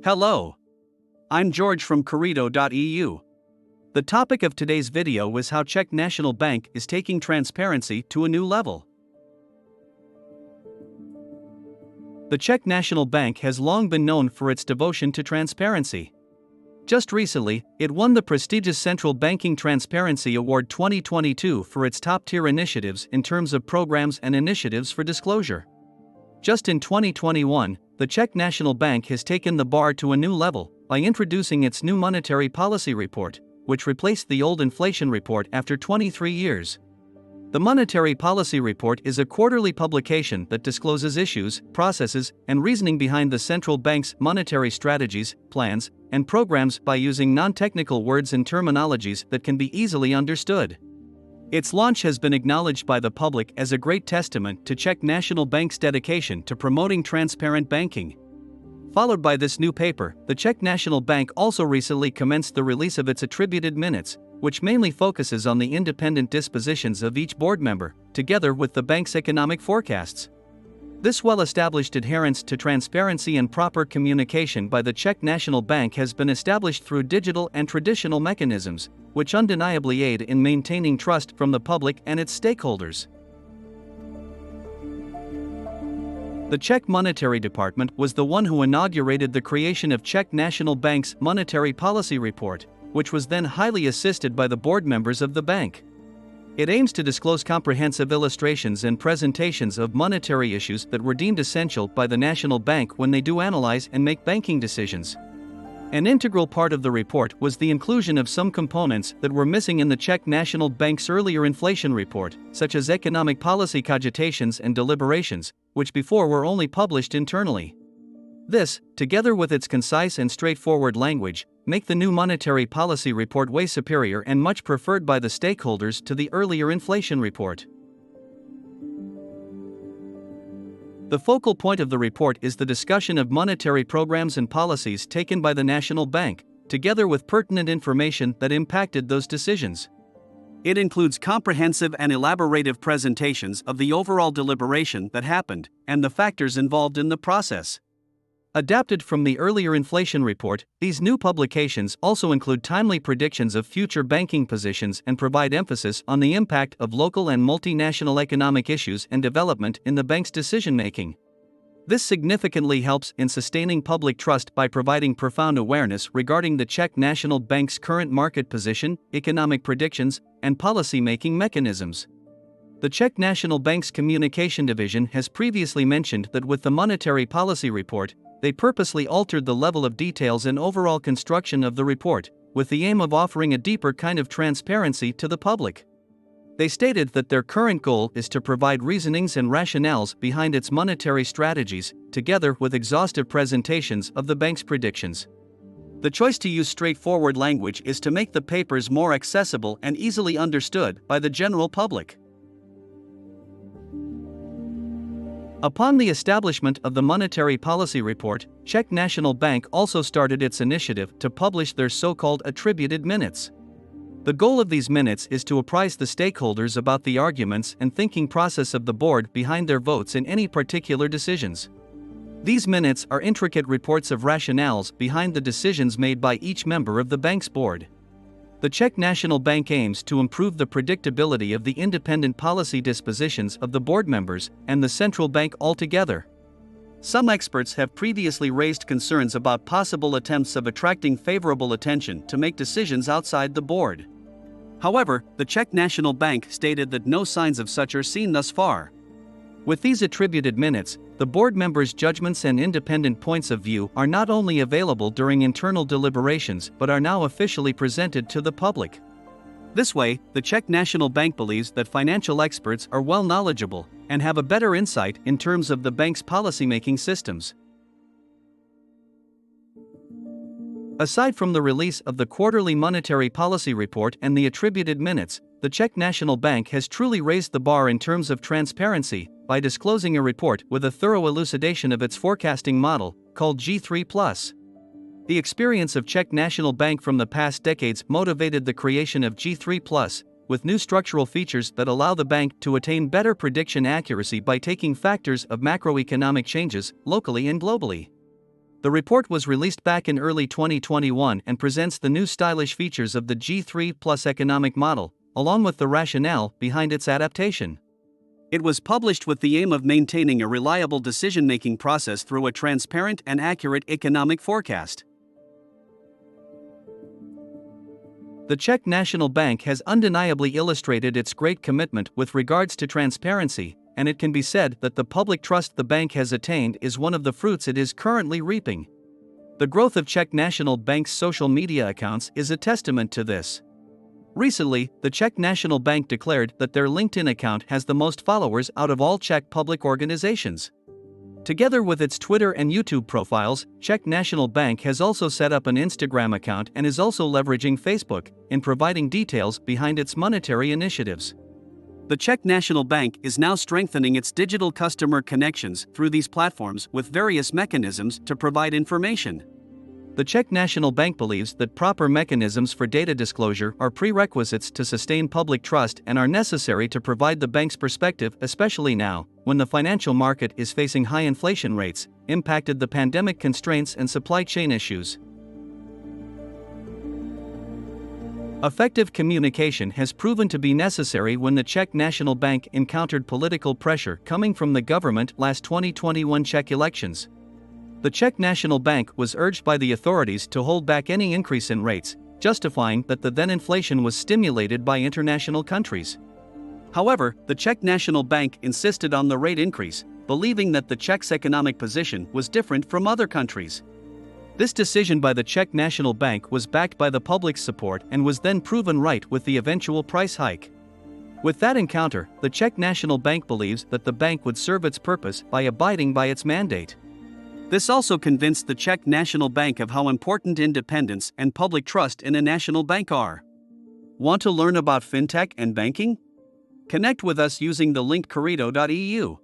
Hello. I'm George from Corrido.eu. The topic of today's video was how Czech National Bank is taking transparency to a new level. The Czech National Bank has long been known for its devotion to transparency. Just recently, it won the prestigious Central Banking Transparency Award 2022 for its top-tier initiatives in terms of programs and initiatives for disclosure. Just in 2021, the Czech National Bank has taken the bar to a new level by introducing its new monetary policy report, which replaced the old inflation report after 23 years. The Monetary Policy Report is a quarterly publication that discloses issues, processes, and reasoning behind the central bank's monetary strategies, plans, and programs by using non-technical words and terminologies that can be easily understood. Its launch has been acknowledged by the public as a great testament to Czech National Bank's dedication to promoting transparent banking. Followed by this new paper, the Czech National Bank also recently commenced the release of its attributed minutes, which mainly focuses on the independent dispositions of each board member, together with the bank's economic forecasts. This well-established adherence to transparency and proper communication by the Czech National Bank has been established through digital and traditional mechanisms, which undeniably aid in maintaining trust from the public and its stakeholders. The Czech Monetary Department was the one who inaugurated the creation of Czech National Bank's Monetary Policy Report, which was then highly assisted by the board members of the bank. It aims to disclose comprehensive illustrations and presentations of monetary issues that were deemed essential by the National Bank when they do analyze and make banking decisions. An integral part of the report was the inclusion of some components that were missing in the Czech National Bank's earlier inflation report, such as economic policy cogitations and deliberations, which before were only published internally. This, together with its concise and straightforward language, make the new monetary policy report way superior and much preferred by the stakeholders to the earlier inflation report. The focal point of the report is the discussion of monetary programs and policies taken by the National Bank, together with pertinent information that impacted those decisions. It includes comprehensive and elaborative presentations of the overall deliberation that happened and the factors involved in the process. Adapted from the earlier inflation report, these new publications also include timely predictions of future banking positions and provide emphasis on the impact of local and multinational economic issues and development in the bank's decision-making. This significantly helps in sustaining public trust by providing profound awareness regarding the Czech National Bank's current market position, economic predictions, and policy-making mechanisms. The Czech National Bank's Communication Division has previously mentioned that with the Monetary Policy Report, they purposely altered the level of details and overall construction of the report, with the aim of offering a deeper kind of transparency to the public. They stated that their current goal is to provide reasonings and rationales behind its monetary strategies, together with exhaustive presentations of the bank's predictions. The choice to use straightforward language is to make the papers more accessible and easily understood by the general public. Upon the establishment of the Monetary Policy Report, Czech National Bank also started its initiative to publish their so-called attributed minutes. The goal of these minutes is to apprise the stakeholders about the arguments and thinking process of the board behind their votes in any particular decisions. These minutes are intricate reports of rationales behind the decisions made by each member of the bank's board. The Czech National Bank aims to improve the predictability of the independent policy dispositions of the board members and the central bank altogether. Some experts have previously raised concerns about possible attempts of attracting favorable attention to make decisions outside the board. However, the Czech National Bank stated that no signs of such are seen thus far. With these attributed minutes, the board members' judgments and independent points of view are not only available during internal deliberations but are now officially presented to the public. This way, the Czech National Bank believes that financial experts are well knowledgeable and have a better insight in terms of the bank's policymaking systems. Aside from the release of the quarterly monetary policy report and the attributed minutes, the Czech National Bank has truly raised the bar in terms of transparency by disclosing a report with a thorough elucidation of its forecasting model, called G3+. The experience of Czech National Bank from the past decades motivated the creation of G3+, with new structural features that allow the bank to attain better prediction accuracy by taking factors of macroeconomic changes, locally and globally. The report was released back in early 2021 and presents the new stylish features of the G3 Plus economic model, along with the rationale behind its adaptation. It was published with the aim of maintaining a reliable decision-making process through a transparent and accurate economic forecast. The Czech National Bank has undeniably illustrated its great commitment with regards to transparency, and it can be said that the public trust the bank has attained is one of the fruits it is currently reaping. The growth of Czech National Bank's social media accounts is a testament to this. Recently, the Czech National Bank declared that their LinkedIn account has the most followers out of all Czech public organizations. Together with its Twitter and YouTube profiles, Czech National Bank has also set up an Instagram account and is also leveraging Facebook in providing details behind its monetary initiatives. The Czech National Bank is now strengthening its digital customer connections through these platforms with various mechanisms to provide information. The Czech National Bank believes that proper mechanisms for data disclosure are prerequisites to sustain public trust and are necessary to provide the bank's perspective, especially now, when the financial market is facing high inflation rates, impacted the pandemic constraints and supply chain issues. Effective communication has proven to be necessary when the Czech National Bank encountered political pressure coming from the government last 2021 Czech elections. The Czech National Bank was urged by the authorities to hold back any increase in rates, justifying that the then inflation was stimulated by international countries. However, the Czech National Bank insisted on the rate increase, believing that the Czech's economic position was different from other countries. This decision by the Czech National Bank was backed by the public's support and was then proven right with the eventual price hike. With that encounter, the Czech National Bank believes that the bank would serve its purpose by abiding by its mandate. This also convinced the Czech National Bank of how important independence and public trust in a national bank are. Want to learn about fintech and banking? Connect with us using the link corrido.eu.